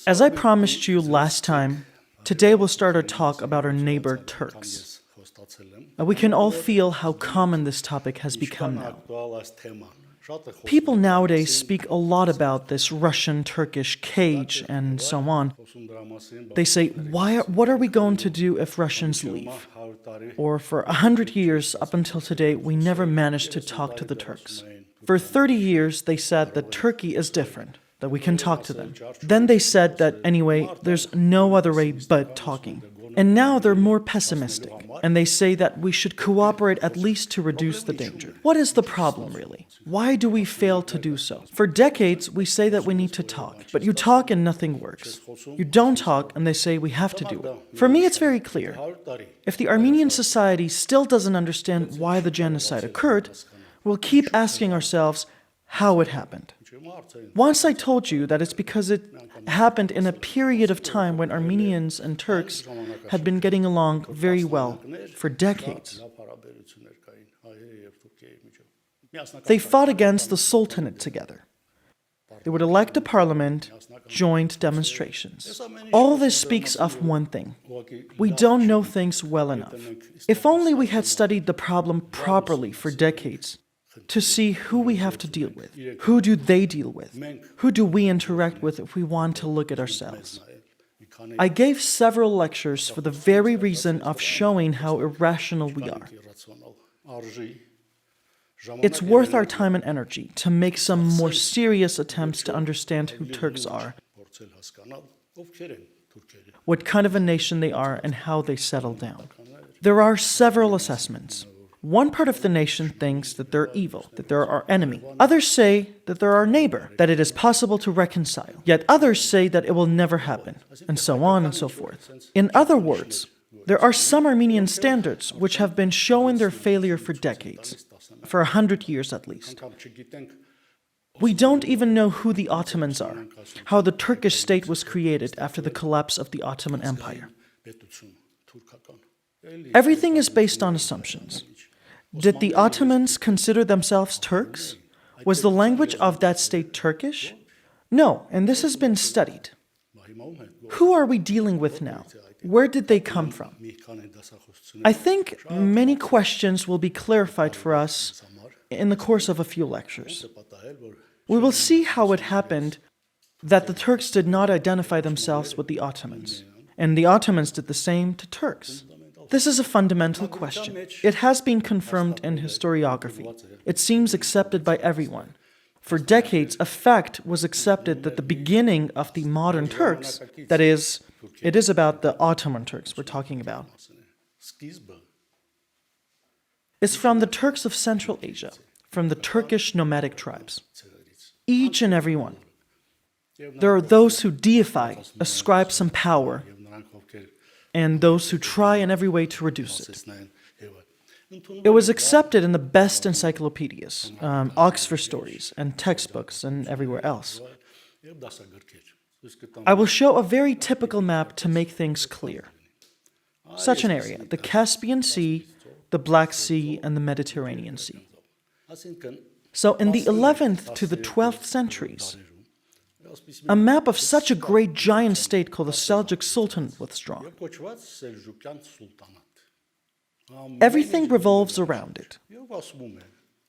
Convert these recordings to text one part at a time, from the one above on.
As I promised you last time, today we'll start our talk about our neighbor Turks. We can all feel how common this topic has become now. People nowadays speak a lot about this Russian-Turkish cage and so on. They say, what are we going to do if Russians leave? Or for 100 years up until today, we never managed to talk to the Turks. For 30 years, they said that Turkey is different, that we can talk to them. Then they said that anyway, there's no other way but talking. And now they're more pessimistic, and they say that we should cooperate at least to reduce the danger. What is the problem, really? Why do we fail to do so? For decades, we say that we need to talk, but you talk and nothing works. You don't talk, and they say we have to do it. For me, it's very clear. If the Armenian society still doesn't understand why the genocide occurred, we'll keep asking ourselves how it happened. Once I told you that it's because it happened in a period of time when Armenians and Turks had been getting along very well for decades. They fought against the Sultanate together. They would elect a parliament, joint demonstrations. All this speaks of one thing. We don't know things well enough. If only we had studied the problem properly for decades, to see who we have to deal with. Who do they deal with? Who do we interact with if we want to look at ourselves? I gave several lectures for the very reason of showing how irrational we are. It's worth our time and energy to make some more serious attempts to understand who Turks are, what kind of a nation they are, and how they settled down. There are several assessments. One part of the nation thinks that they're evil, that they're our enemy. Others say that they're our neighbor, that it is possible to reconcile. Yet others say that it will never happen, and so on and so forth. In other words, there are some Armenian standards which have been showing their failure for decades, for 100 years at least. We don't even know who the Ottomans are, how the Turkish state was created after the collapse of the Ottoman Empire. Everything is based on assumptions. Did the Ottomans consider themselves Turks? Was the language of that state Turkish? No, and this has been studied. Who are we dealing with now? Where did they come from? I think many questions will be clarified for us in the course of a few lectures. We will see how it happened that the Turks did not identify themselves with the Ottomans, and the Ottomans did the same to Turks. This is a fundamental question. It has been confirmed in historiography. It seems accepted by everyone. For decades, a fact was accepted that the beginning of the modern Turks, that is, it is about the Ottoman Turks we're talking about, is from the Turks of Central Asia, from the Turkish nomadic tribes. Each and every one. There are those who deify, ascribe some power, and those who try in every way to reduce it. It was accepted in the best encyclopedias, Oxford stories, and textbooks, and everywhere else. I will show a very typical map to make things clear. Such an area, the Caspian Sea, the Black Sea, and the Mediterranean Sea. So in the 11th to the 12th centuries, a map of such a great giant state called the Seljuk Sultanate was drawn. Everything revolves around it.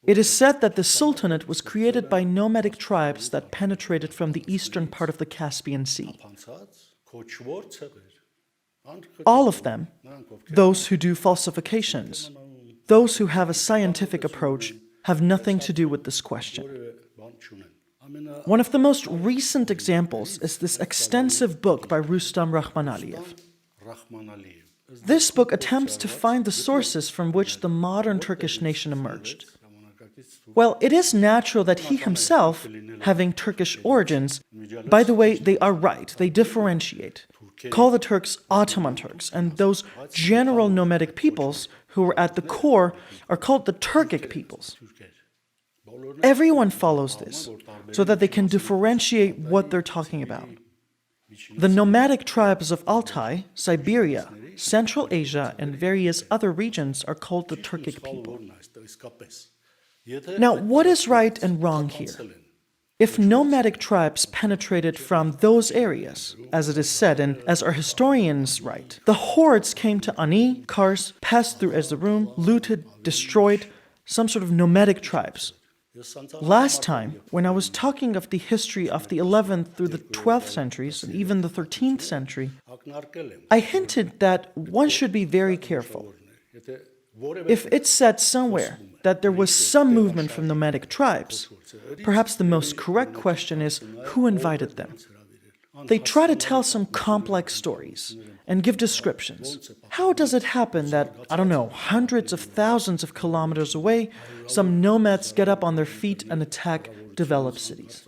It is said that the Sultanate was created by nomadic tribes that penetrated from the eastern part of the Caspian Sea. All of them, those who do falsifications, those who have a scientific approach, have nothing to do with this question. One of the most recent examples is this extensive book by Rustam Rahmanaliyev. This book attempts to find the sources from which the modern Turkish nation emerged. Well, it is natural that he himself, having Turkish origins, by the way, they are right, they differentiate, call the Turks Ottoman Turks, and those general nomadic peoples who were at the core are called the Turkic peoples. Everyone follows this, so that they can differentiate what they're talking about. The nomadic tribes of Altai, Siberia, Central Asia, and various other regions are called the Turkic people. Now, what is right and wrong here? If nomadic tribes penetrated from those areas, as it is said and as our historians write, the hordes came to Ani, Kars, passed through Erzurum, looted, destroyed some sort of nomadic tribes. Last time, when I was talking of the history of the 11th through the 12th centuries and even the 13th century, I hinted that one should be very careful. If it's said somewhere that there was some movement from nomadic tribes, perhaps the most correct question is who invited them? They try to tell some complex stories and give descriptions. How does it happen that, I don't know, hundreds of thousands of kilometers away, some nomads get up on their feet and attack developed cities?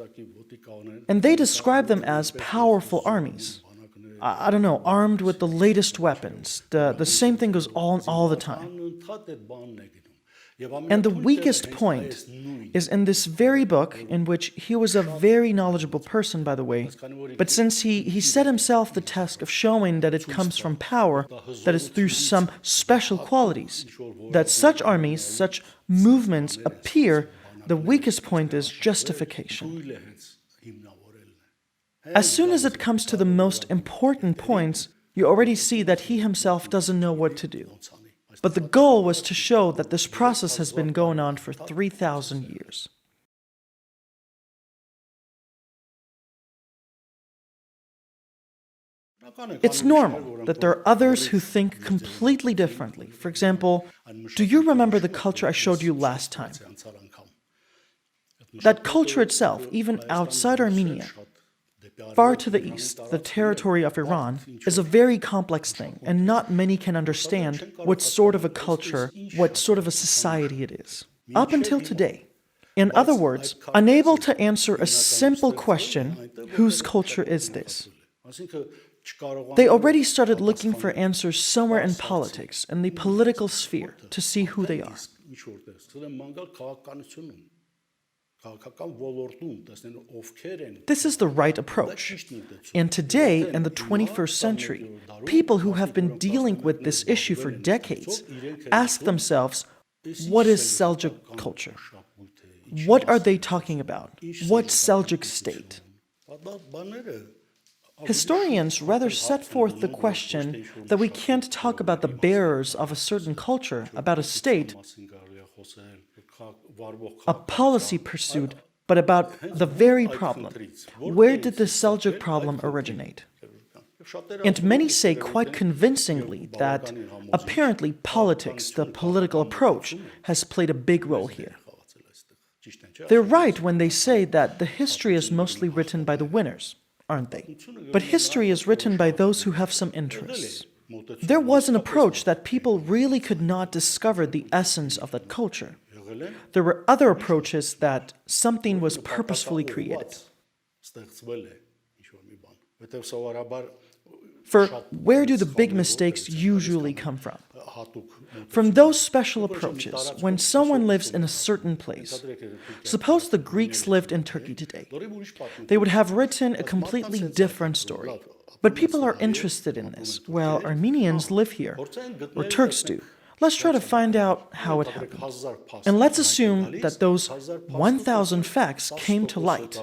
And they describe them as powerful armies. I don't know, armed with the latest weapons. The same thing goes on all the time. And the weakest point is in this very book, in which he was a very knowledgeable person, by the way, but since he set himself the task of showing that it comes from power, that is through some special qualities, that such armies, such movements appear, the weakest point is justification. As soon as it comes to the most important points, you already see that he himself doesn't know what to do. But the goal was to show that this process has been going on for 3,000 years. It's normal that there are others who think completely differently. For example, do you remember the culture I showed you last time? That culture itself, even outside Armenia, far to the east, the territory of Iran, is a very complex thing, and not many can understand what sort of a culture, what sort of a society it is. Up until today. In other words, unable to answer a simple question, whose culture is this? They already started looking for answers somewhere in politics, in the political sphere, to see who they are. This is the right approach. And today, in the 21st century, people who have been dealing with this issue for decades ask themselves, what is Seljuk culture? What are they talking about? What Seljuk state? Historians rather set forth the question that we can't talk about the bearers of a certain culture, about a state, a policy pursuit, but about the very problem. Where did the Seljuk problem originate? And many say quite convincingly that apparently politics, the political approach, has played a big role here. They're right when they say that the history is mostly written by the winners, aren't they? But history is written by those who have some interests. There was an approach that people really could not discover the essence of that culture. There were other approaches that something was purposefully created. For where do the big mistakes usually come from? From those special approaches, when someone lives in a certain place. Suppose the Greeks lived in Turkey today. They would have written a completely different story. But people are interested in this. Well, Armenians live here, or Turks do. Let's try to find out how it happened. And let's assume that those 1,000 facts came to light.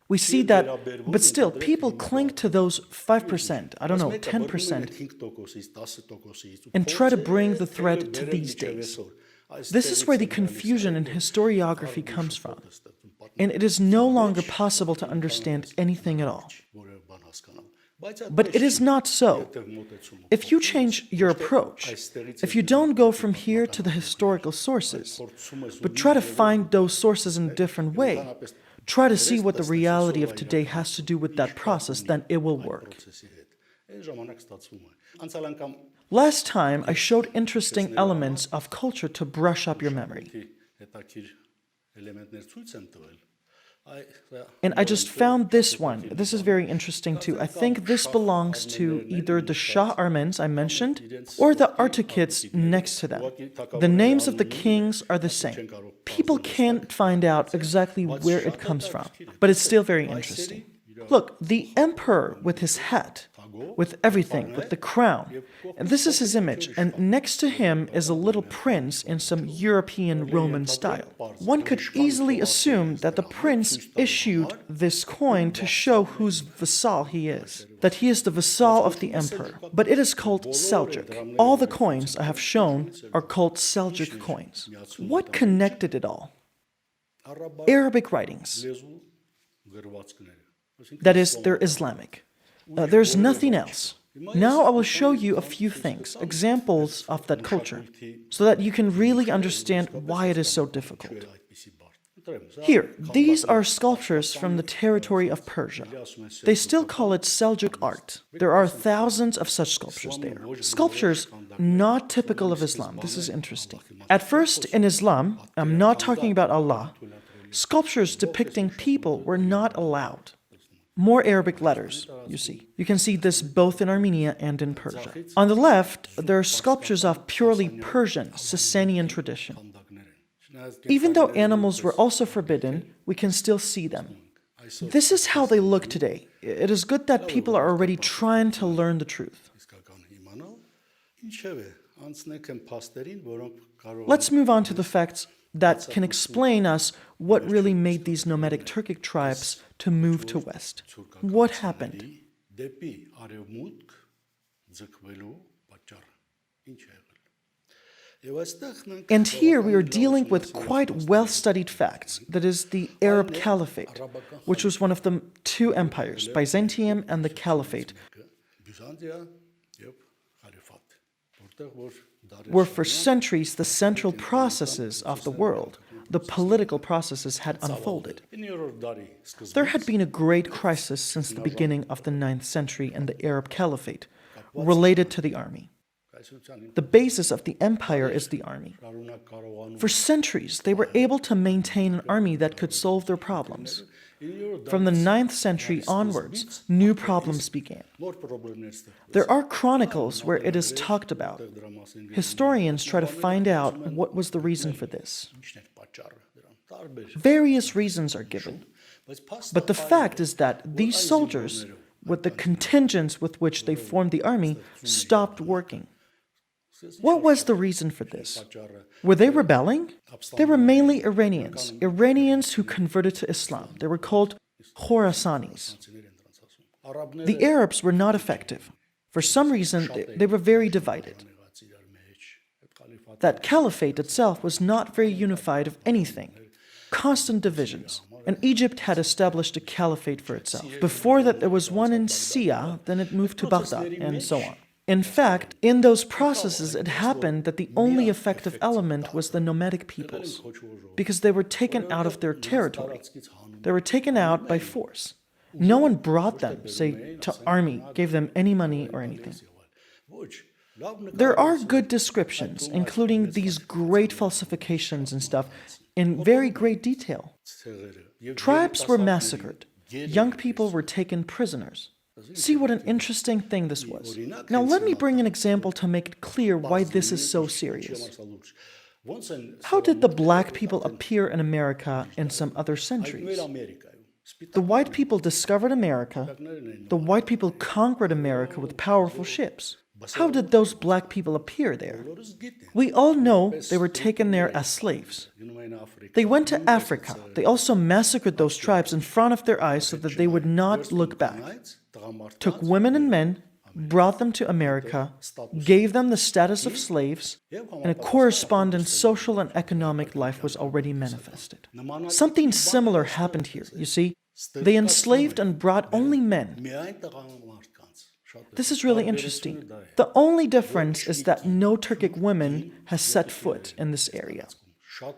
We see that, but still, people cling to those 5%, I don't know, 10%, and try to bring the thread to these days. This is where the confusion in historiography comes from. And it is no longer possible to understand anything at all. But it is not so. If you change your approach, if you don't go from here to the historical sources, but try to find those sources in a different way, try to see what the reality of today has to do with that process, then it will work. Last time, I showed interesting elements of culture to brush up your memory. And I just found this one. This is very interesting too. I think this belongs to either the Shah Armens I mentioned or the Artukids next to them. The names of the kings are the same. People can't find out exactly where it comes from, but it's still very interesting. Look, the emperor with his hat, with everything, with the crown. And this is his image, and next to him is a little prince in some European Roman style. One could easily assume that the prince issued this coin to show whose vassal he is, that he is the vassal of the emperor. But it is called Seljuk. All the coins I have shown are called Seljuk coins. What connected it all? Arabic writings. That is, they're Islamic. There's nothing else. Now I will show you a few things, examples of that culture, so that you can really understand why it is so difficult. Here, these are sculptures from the territory of Persia. They still call it Seljuk art. There are thousands of such sculptures there. Sculptures not typical of Islam. This is interesting. At first, in Islam, I'm not talking about Allah, sculptures depicting people were not allowed. More Arabic letters, you see. You can see this both in Armenia and in Persia. On the left, there are sculptures of purely Persian, Sasanian tradition. Even though animals were also forbidden, we can still see them. This is how they look today. It is good that people are already trying to learn the truth. Let's move on to the facts that can explain us what really made these nomadic Turkic tribes to move to west. What happened? And here we are dealing with quite well-studied facts, that is the Arab Caliphate, which was one of the two empires, Byzantium and the Caliphate, were for centuries the central processes of the world. The political processes had unfolded. There had been a great crisis since the beginning of the 9th century in the Arab Caliphate, related to the army. The basis of the empire is the army. For centuries, they were able to maintain an army that could solve their problems. From the 9th century onwards, new problems began. There are chronicles where it is talked about. Historians try to find out what was the reason for this. Various reasons are given. But the fact is that these soldiers, with the contingents with which they formed the army, stopped working. What was the reason for this? Were they rebelling? They were mainly Iranians who converted to Islam. They were called Khorasanis. The Arabs were not effective. For some reason, they were very divided. That caliphate itself was not very unified of anything. Constant divisions. And Egypt had established a caliphate for itself. Before that, there was one in Sia, then it moved to Baghdad, and so on. In fact, in those processes, it happened that the only effective element was the nomadic peoples, because they were taken out of their territory. They were taken out by force. No one brought them, say, to army, gave them any money or anything. There are good descriptions, including these great falsifications and stuff, in very great detail. Tribes were massacred. Young people were taken prisoners. See what an interesting thing this was. Now let me bring an example to make it clear why this is so serious. How did the black people appear in America in some other centuries? The white people discovered America. The white people conquered America with powerful ships. How did those black people appear there? We all know they were taken there as slaves. They went to Africa. They also massacred those tribes in front of their eyes so that they would not look back. Took women and men, brought them to America, gave them the status of slaves, and a corresponding social and economic life was already manifested. Something similar happened here, you see. They enslaved and brought only men. This is really interesting. The only difference is that no Turkic woman has set foot in this area.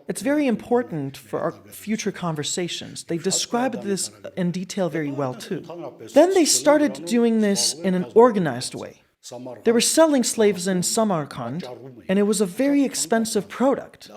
It's very important for our future conversations. They described this in detail very well too. Then they started doing this in an organized way. They were selling slaves in Samarkand, and it was a very expensive product.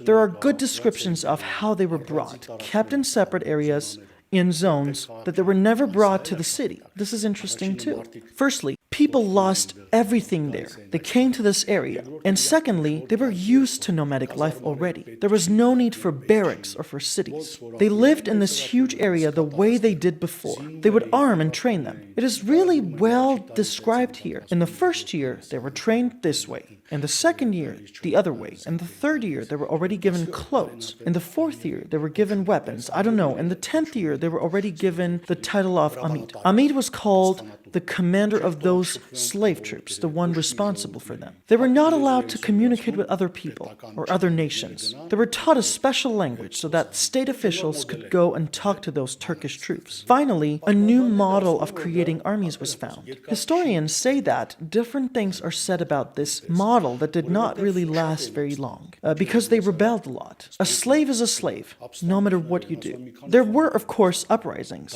There are good descriptions of how they were brought, kept in separate areas, in zones, that they were never brought to the city. This is interesting too. Firstly, People lost everything there. They came to this area. And secondly, they were used to nomadic life already. There was no need for barracks or for cities. They lived in this huge area the way they did before. They would arm and train them. It is really well described here. In the first year, they were trained this way. In the second year, the other way. In the third year, they were already given clothes. In the fourth year, they were given weapons. I don't know. In the 10th year, they were already given the title of Amid. Amid was called the commander of those slave troops, the one responsible for them. They were not allowed to communicate with other people or other nations. They were taught a special language so that state officials could go and talk to those Turkish troops. Finally, a new model of creating armies was found. Historians say that different things are said about this model that did not really last very long, because they rebelled a lot. A slave is a slave, no matter what you do. There were, of course, uprisings.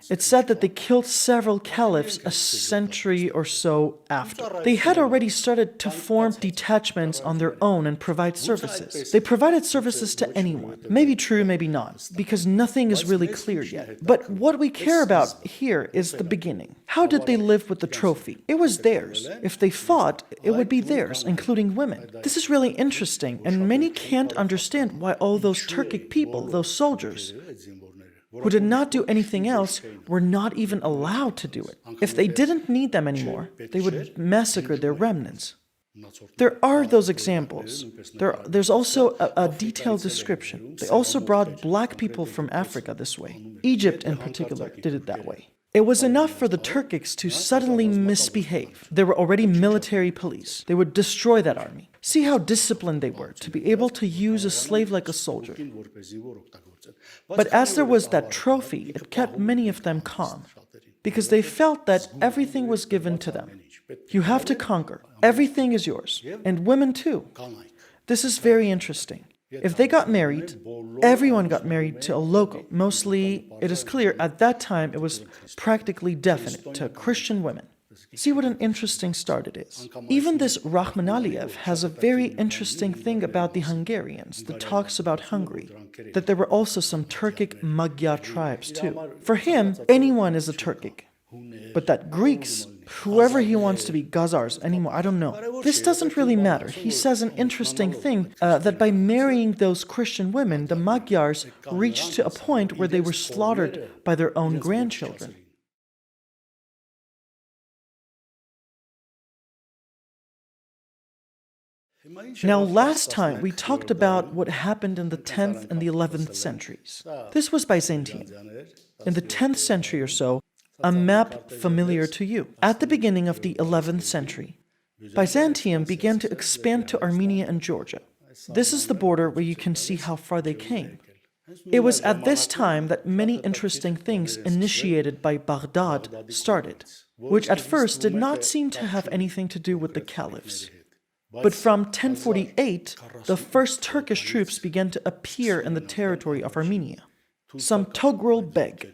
It's said that they killed several caliphs a century or so after. They had already started to form detachments on their own and provide services. They provided services to anyone. Maybe true, maybe not, because nothing is really clear yet. But what we care about here is the beginning. How did they live with the trophy? It was theirs. If they fought, it would be theirs, including women. This is really interesting, and many can't understand why all those Turkic people, those soldiers, who did not do anything else, were not even allowed to do it. If they didn't need them anymore, they would massacre their remnants. There are those examples. There's also a detailed description. They also brought black people from Africa this way. Egypt, in particular, did it that way. It was enough for the Turkics to suddenly misbehave. There were already military police. They would destroy that army. See how disciplined they were to be able to use a slave like a soldier. But as there was that trophy, it kept many of them calm, because they felt that everything was given to them. You have to conquer. Everything is yours. And women too. This is very interesting. If they got married, everyone got married to a local. Mostly, it is clear, at that time it was practically definite, to Christian women. See what an interesting start it is. Even this Rahman Aliyev has a very interesting thing about the Hungarians that talks about Hungary, that there were also some Turkic Magyar tribes too. For him, anyone is a Turkic. But that Greeks, whoever he wants to be, Khazars, anymore, I don't know. This doesn't really matter. He says an interesting thing, that by marrying those Christian women, the Magyars reached to a point where they were slaughtered by their own grandchildren. Now, last time we talked about what happened in the 10th and the 11th centuries. This was Byzantium. In the 10th century or so, a map familiar to you. At the beginning of the 11th century, Byzantium began to expand to Armenia and Georgia. This is the border where you can see how far they came. It was at this time that many interesting things initiated by Baghdad started, which at first did not seem to have anything to do with the caliphs. But from 1048, the first Turkish troops began to appear in the territory of Armenia. Some Togrul Beg,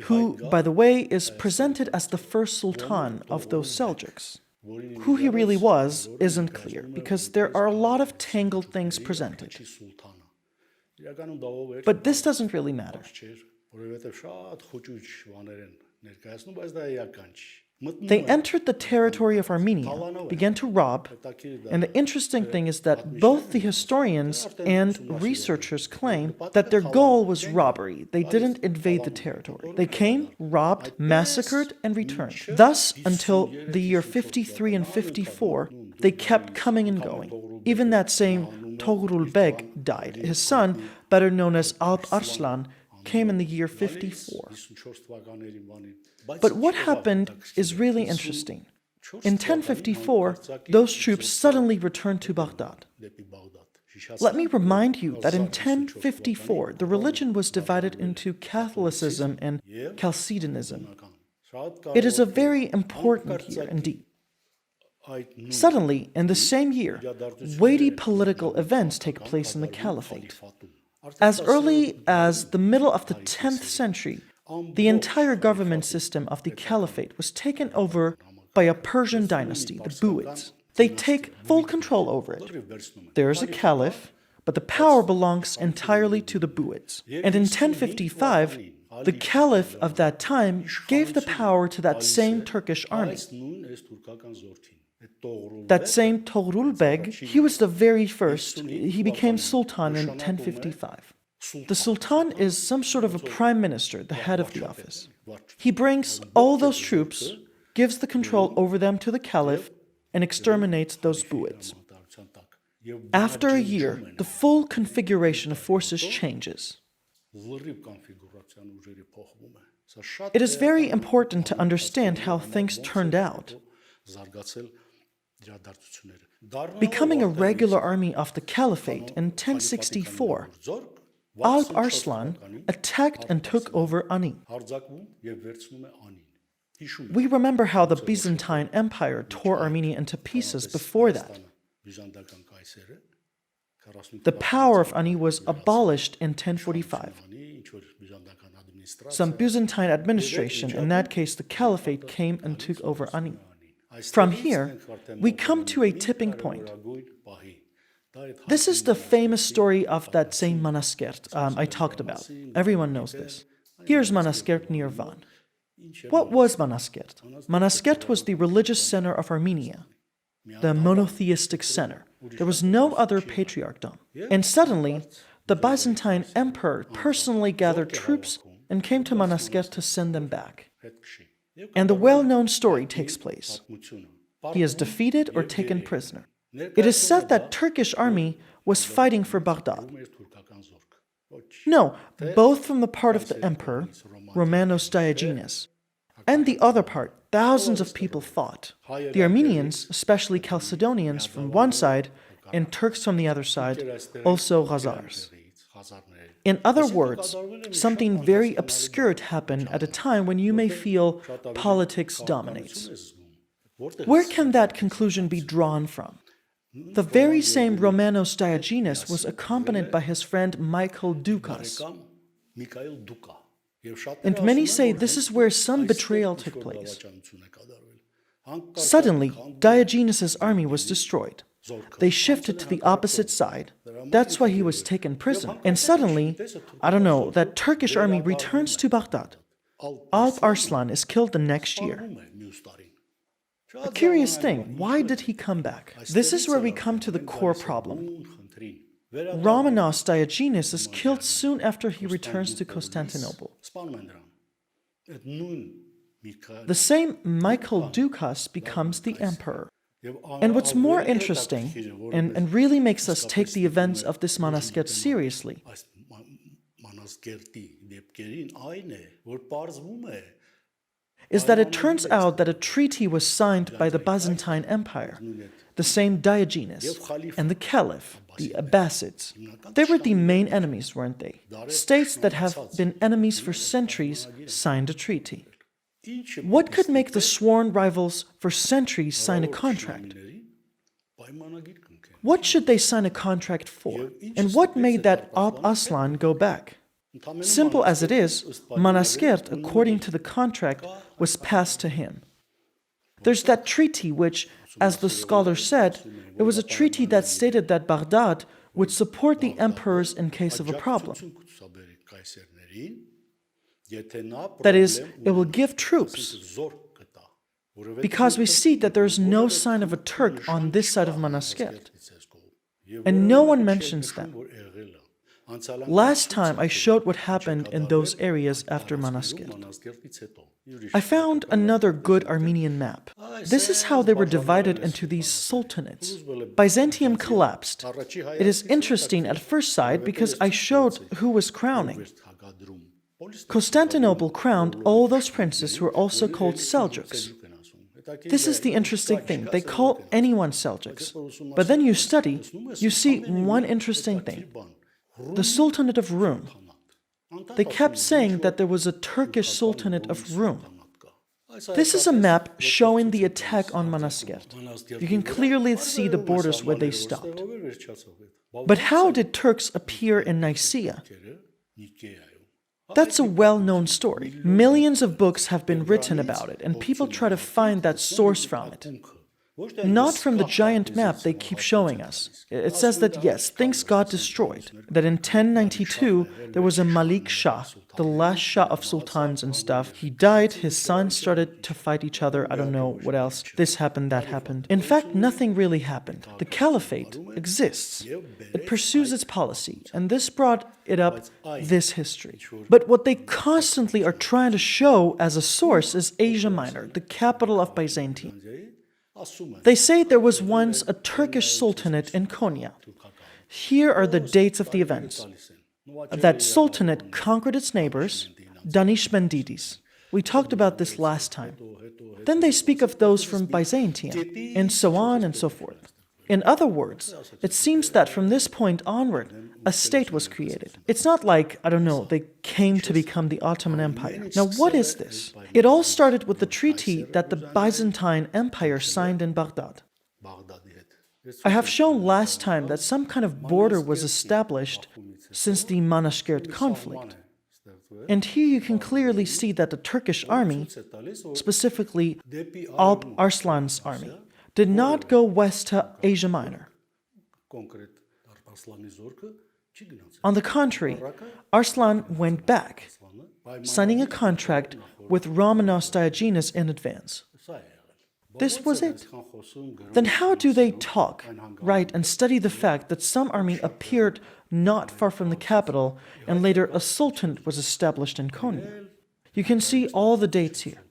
who, by the way, is presented as the first sultan of those Seljuks. Who he really was isn't clear, because there are a lot of tangled things presented. But this doesn't really matter. They entered the territory of Armenia, began to rob, and the interesting thing is that both the historians and researchers claim that their goal was robbery. They didn't invade the territory. They came, robbed, massacred, and returned. Thus, until the year 53 and 54, they kept coming and going. Even that same Togrul Beg died. His son, better known as Alp Arslan, came in the year 54. But what happened is really interesting. In 1054, those troops suddenly returned to Baghdad. Let me remind you that in 1054, the religion was divided into Catholicism and Chalcedonicism. It is a very important year indeed. Suddenly, in the same year, weighty political events take place in the Caliphate. As early as the middle of the 10th century, the entire government system of the Caliphate was taken over by a Persian dynasty, the Buyids. They take full control over it. There is a caliph, but the power belongs entirely to the Buyids. And in 1055, The caliph of that time gave the power to that same Turkish army. That same Toğrul Beg, he was the very first. He became sultan in 1055. The sultan is some sort of a prime minister, the head of the office. He brings all those troops, gives the control over them to the caliph, and exterminates those Buids. After a year, the full configuration of forces changes. It is very important to understand how things turned out. Becoming a regular army of the caliphate in 1064, Alp Arslan attacked and took over Ani. We remember how the Byzantine Empire tore Armenia into pieces before that. The power of Ani was abolished in 1045. Some Byzantine administration, in that case the caliphate, came and took over Ani. From here, we come to a tipping point. This is the famous story of that same Manaskert I talked about. Everyone knows this. Here's Manaskert near Van. What was Manaskert? Manaskert was the religious center of Armenia, the monotheistic center. There was no other patriarchdom. And suddenly, the Byzantine emperor personally gathered troops and came to Manaskert to send them back. And the well-known story takes place. He is defeated or taken prisoner. It is said that Turkish army was fighting for Baghdad. No, both from the part of the emperor, Romanos Diogenes, and the other part, thousands of people fought. The Armenians, especially Chalcedonians from one side, and Turks from the other side, also Khazars. In other words, something very obscure happened at a time when you may feel politics dominates. Where can that conclusion be drawn from? The very same Romanos Diogenes was accompanied by his friend Michael Doukas. And many say this is where some betrayal took place. Suddenly, Diogenes' army was destroyed. They shifted to the opposite side. That's why he was taken prisoner. And suddenly, that Turkish army returns to Baghdad. Alp Arslan is killed the next year. A curious thing, why did he come back? This is where we come to the core problem. Romanos Diogenes is killed soon after he returns to Constantinople. The same Michael Doukas becomes the emperor. And what's more interesting, and really makes us take the events of this Manaskert seriously, is that it turns out that a treaty was signed by the Byzantine Empire, the same Diogenes, and the Caliph, the Abbasids. They were the main enemies, weren't they? States that have been enemies for centuries signed a treaty. What could make the sworn rivals for centuries sign a contract? What should they sign a contract for? And what made that Alp Arslan go back? Simple as it is, Manaskert, according to the contract, was passed to him. There's that treaty which, as the scholar said, it was a treaty that stated that Baghdad would support the emperors in case of a problem. That is, it will give troops. Because we see that there is no sign of a Turk on this side of Manaskert. And no one mentions them. Last time I showed what happened in those areas after Manaskert. I found another good Armenian map. This is how they were divided into these sultanates. Byzantium collapsed. It is interesting at first sight because I showed who was crowning. Constantinople crowned all those princes who are also called Seljuks. This is the interesting thing. They call anyone Seljuks. But then you study, you see one interesting thing. The Sultanate of Rum. They kept saying that there was a Turkish Sultanate of Rum. This is a map showing the attack on Manaskert. You can clearly see the borders where they stopped. But how did Turks appear in Nicaea? That's a well-known story. Millions of books have been written about it, and people try to find that source from it. Not from the giant map they keep showing us. It says that yes, things got destroyed, that in 1092 there was a Malik Shah, the last Shah of sultans and stuff. He died, his sons started to fight each other, I don't know what else. This happened, that happened. In fact, nothing really happened. The caliphate exists. It pursues its policy, and this brought it up this history. But what they constantly are trying to show as a source is Asia Minor, the capital of Byzantium. They say there was once a Turkish sultanate in Konya. Here are the dates of the events. That sultanate conquered its neighbors, Danishmendidis. We talked about this last time. Then they speak of those from Byzantium, and so on and so forth. In other words, it seems that from this point onward, a state was created. It's not like, I don't know, they came to become the Ottoman Empire. Now, what is this? It all started with the treaty that the Byzantine Empire signed in Baghdad. I have shown last time that some kind of border was established since the Manashkert conflict. And here you can clearly see that the Turkish army, specifically Alp Arslan's army, did not go west to Asia Minor. On the contrary, Arslan went back, signing a contract with Romanos Diogenes in advance. This was it. Then how do they talk, write, and study the fact that some army appeared not far from the capital and later a sultanate was established in Konya? You can see all the dates here.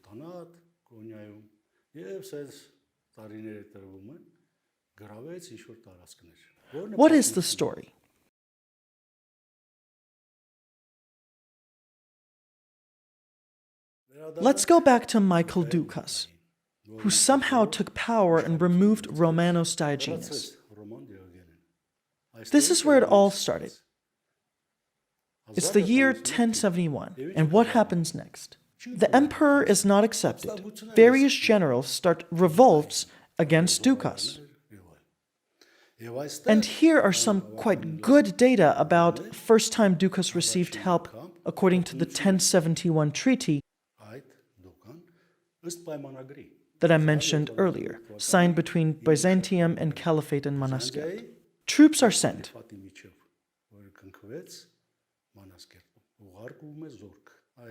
What is the story? Let's go back to Michael Dukas, who somehow took power and removed Romanos Diogenes. This is where it all started. It's the year 1071, and what happens next? The emperor is not accepted. Various generals start revolts against Dukas. And here are some quite good data about first time Dukas received help according to the 1071 treaty that I mentioned earlier, signed between Byzantium and Caliphate in Manashkert. Troops are sent.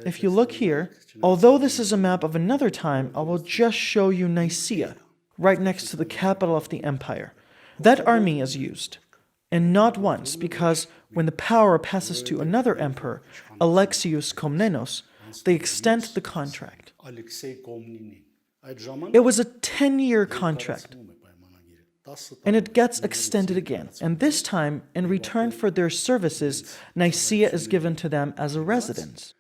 If you look here, although this is a map of another time, I will just show you Nicaea, right next to the capital of the empire. That army is used, and not once, because when the power passes to another emperor, Alexius Komnenos, they extend the contract. It was a 10-year contract, and it gets extended again. And this time, in return for their services, Nicaea is given to them as a residence.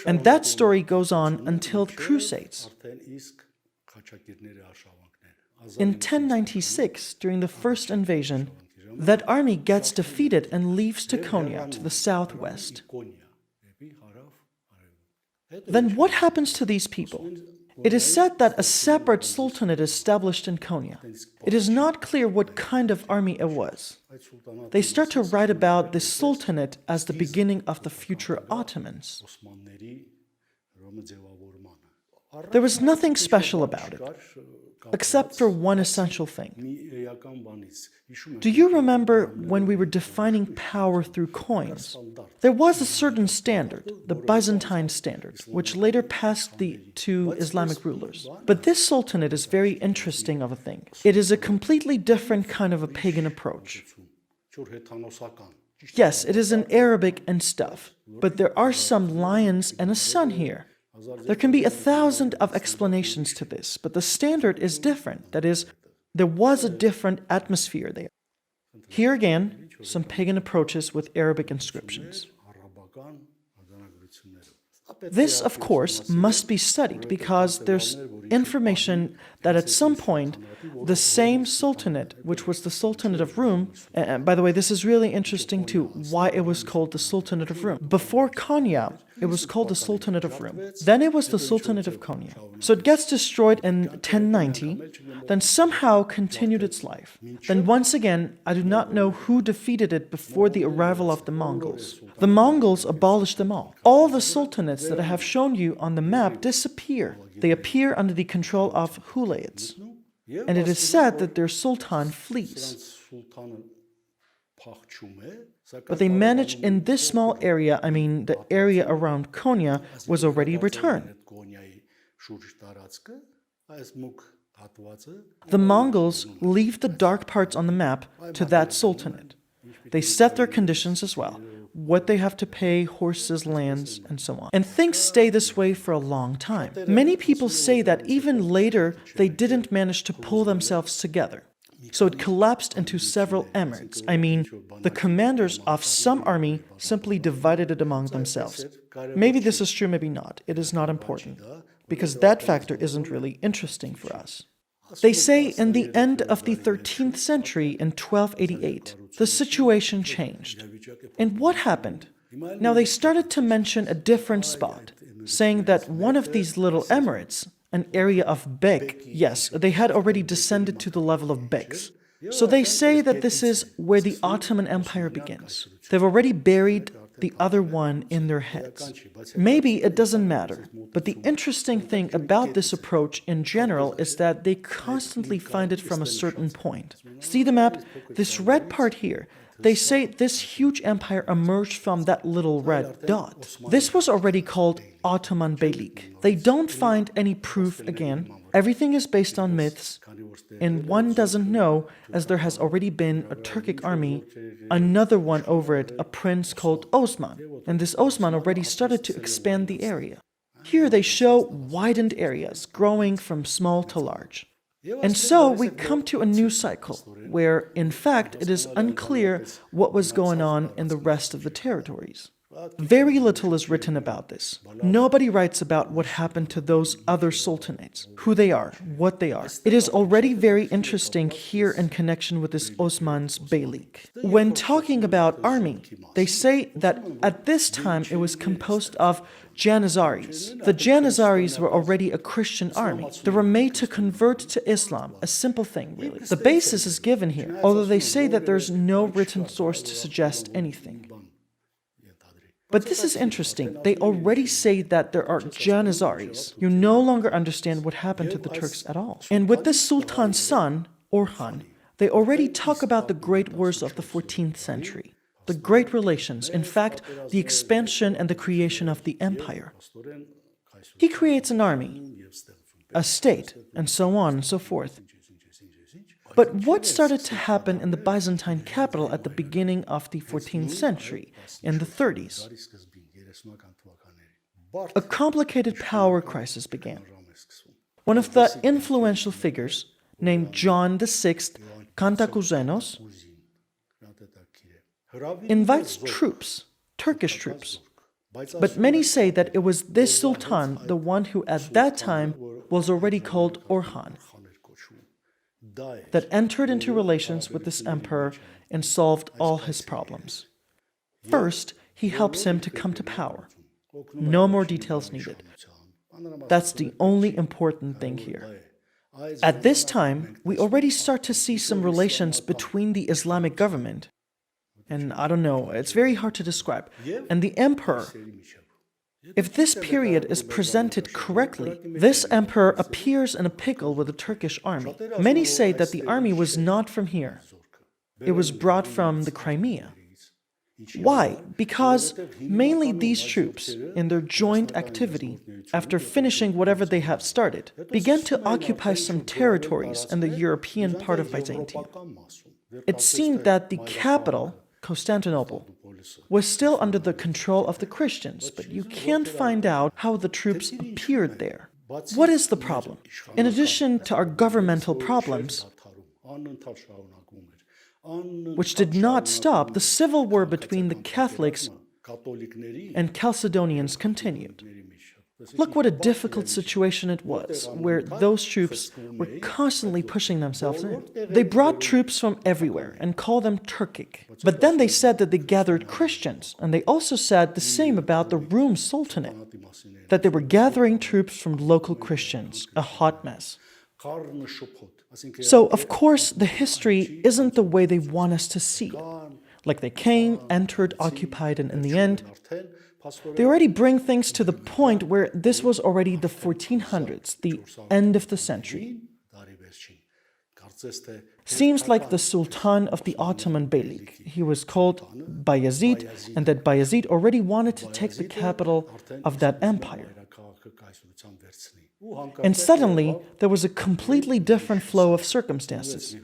And that story goes on until the Crusades. In 1096, during the first invasion, that army gets defeated and leaves to Konya, to the southwest. Then what happens to these people? It is said that a separate sultanate is established in Konya. It is not clear what kind of army it was. They start to write about this sultanate as the beginning of the future Ottomans. There was nothing special about it, except for one essential thing. Do you remember when we were defining power through coins? There was a certain standard, the Byzantine standard, which later passed to Islamic rulers. But this sultanate is very interesting of a thing. It is a completely different kind of a pagan approach. Yes, it is in Arabic and stuff, but there are some lions and a sun here. There can be 1,000 of explanations to this, but the standard is different. That is, there was a different atmosphere there. Here again, some pagan approaches with Arabic inscriptions. This, of course, must be studied because there's information that at some point, the same sultanate, which was the Sultanate of Rum, and by the way, this is really interesting too, why it was called the Sultanate of Rum. Before Konya, it was called the Sultanate of Rum. Then it was the Sultanate of Konya. So it gets destroyed in 1090, then somehow continued its life. Then once again, I do not know who defeated it before the arrival of the Mongols. The Mongols abolished them all. All the sultanates that I have shown you on the map disappear. They appear under the control of Hulayds. And it is said that their sultan flees. But they managed in this small area, the area around Konya, was already returned. The Mongols leave the dark parts on the map to that sultanate. They set their conditions as well, what they have to pay, horses, lands, and so on. And things stay this way for a long time. Many people say that even later, they didn't manage to pull themselves together. So it collapsed into several emirates. The commanders of some army simply divided it among themselves. Maybe this is true, maybe not. It is not important, because that factor isn't really interesting for us. They say in the end of the 13th century, in 1288, the situation changed. And what happened? Now they started to mention a different spot, saying that one of these little emirates, an area of Bek, yes, they had already descended to the level of Beks. So they say that this is where the Ottoman Empire begins. They've already buried the other one in their heads. Maybe it doesn't matter, but the interesting thing about this approach in general is that they constantly find it from a certain point. See the map? This red part here. They say this huge empire emerged from that little red dot. This was already called Ottoman Beylik. They don't find any proof again. Everything is based on myths, and one doesn't know, as there has already been a Turkic army, another one over it, a prince called Osman, and this Osman already started to expand the area. Here they show widened areas, growing from small to large. And so we come to a new cycle, where, in fact, it is unclear what was going on in the rest of the territories. Very little is written about this. Nobody writes about what happened to those other sultanates, who they are, what they are. It is already very interesting here in connection with this Osman's Beylik. When talking about army, they say that at this time it was composed of Janizaries. The Janizaries were already a Christian army. They were made to convert to Islam, a simple thing, really. The basis is given here, although they say that there's no written source to suggest anything. But this is interesting. They already say that there are Janizaries. You no longer understand what happened to the Turks at all. And with this Sultan's son, Orhan, they already talk about the great wars of the 14th century. The great relations, in fact, the expansion and the creation of the empire. He creates an army, a state, and so on and so forth. But what started to happen in the Byzantine capital at the beginning of the 14th century, in the 30s? A complicated power crisis began. One of the influential figures, named John VI Kantakouzenos, invites troops, Turkish troops. But many say that it was this sultan, the one who at that time was already called Orhan, that entered into relations with this emperor and solved all his problems. First, he helps him to come to power. No more details needed. That's the only important thing here. At this time, we already start to see some relations between the Islamic government, and I don't know, it's very hard to describe, and the emperor. If this period is presented correctly, this emperor appears in a pickle with a Turkish army. Many say that the army was not from here. It was brought from the Crimea. Why? Because mainly these troops, in their joint activity, after finishing whatever they had started, began to occupy some territories in the European part of Byzantium. It seemed that the capital, Constantinople, was still under the control of the Christians, but you can't find out how the troops appeared there. What is the problem? In addition to our governmental problems, which did not stop, the civil war between the Catholics and Chalcedonians continued. Look what a difficult situation it was, where those troops were constantly pushing themselves in. They brought troops from everywhere and called them Turkic. But then they said that they gathered Christians, and they also said the same about the Rum Sultanate, that they were gathering troops from local Christians, a hot mess. So, of course, the history isn't the way they want us to see it. Like they came, entered, occupied, and in the end, they already bring things to the point where this was already the 1400s, the end of the century. Seems like the Sultan of the Ottoman Beylik. He was called Bayezid, and that Bayezid already wanted to take the capital of that empire. And suddenly, there was a completely different flow of circumstances.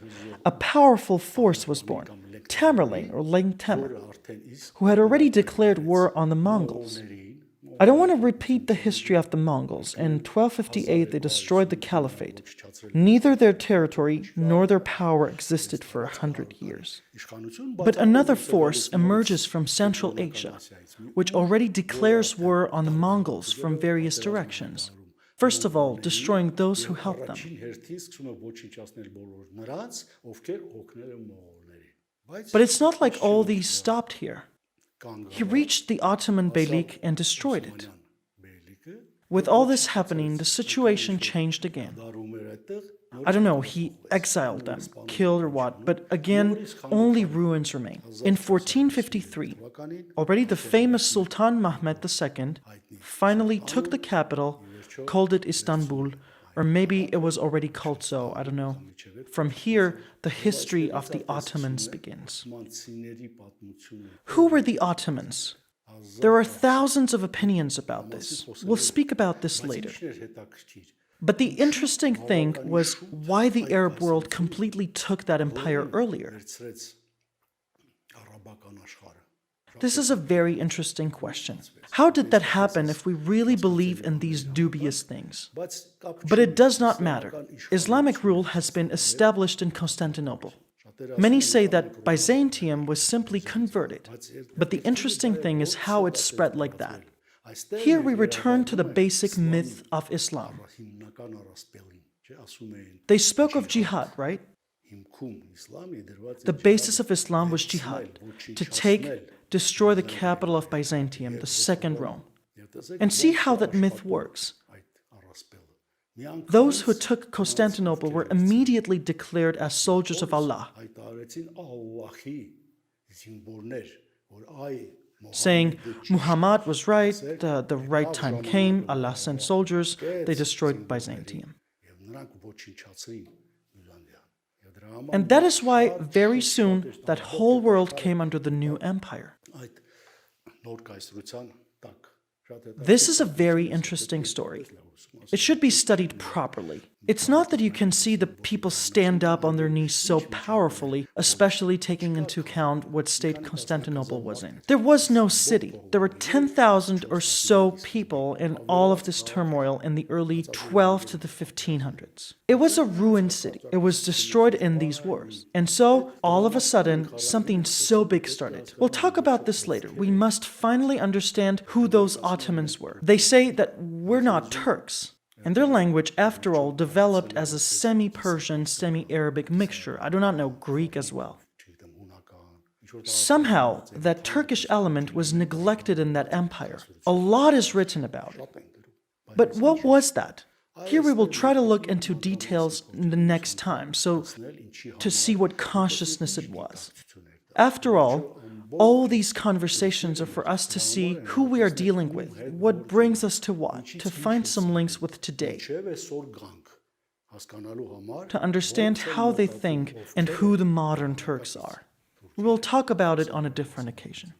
A powerful force was born, Tamerlane, or Leng Temer, who had already declared war on the Mongols. I don't want to repeat the history of the Mongols. In 1258, they destroyed the caliphate. Neither their territory nor their power existed for 100 years. But another force emerges from Central Asia, which already declares war on the Mongols from various directions. First of all, destroying those who helped them. But it's not like all these stopped here. He reached the Ottoman Beylik and destroyed it. With all this happening, the situation changed again. I don't know, he exiled them, killed or what, but again, only ruins remain. In 1453, already the famous Sultan Mehmed II finally took the capital, called it Istanbul, or maybe it was already called so, I don't know. From here, the history of the Ottomans begins. Who were the Ottomans? There are thousands of opinions about this. We'll speak about this later. But the interesting thing was why the Arab world completely took that empire earlier. This is a very interesting question. How did that happen if we really believe in these dubious things? But it does not matter. Islamic rule has been established in Constantinople. Many say that Byzantium was simply converted. But the interesting thing is how it spread like that. Here we return to the basic myth of Islam. They spoke of jihad, right? The basis of Islam was jihad, to destroy the capital of Byzantium, the Second Rome. And see how that myth works. Those who took Constantinople were immediately declared as soldiers of Allah, saying, Muhammad was right, the right time came, Allah sent soldiers, they destroyed Byzantium. And that is why very soon that whole world came under the new empire. This is a very interesting story. It should be studied properly. It's not that you can see the people stand up on their knees so powerfully, especially taking into account what state Constantinople was in. There was no city. There were 10,000 or so people in all of this turmoil in the early 12 to the 1500s. It was a ruined city. It was destroyed in these wars. And so, all of a sudden, something so big started. We'll talk about this later. We must finally understand who those Ottomans were. They say that we're not Turks. And their language, after all, developed as a semi-Persian, semi-Arabic mixture. I do not know Greek as well. Somehow, that Turkish element was neglected in that empire. A lot is written about it. But what was that? Here we will try to look into details the next time, so to see what consciousness it was. After all these conversations are for us to see who we are dealing with, what brings us to what, to find some links with today, to understand how they think and who the modern Turks are. We will talk about it on a different occasion.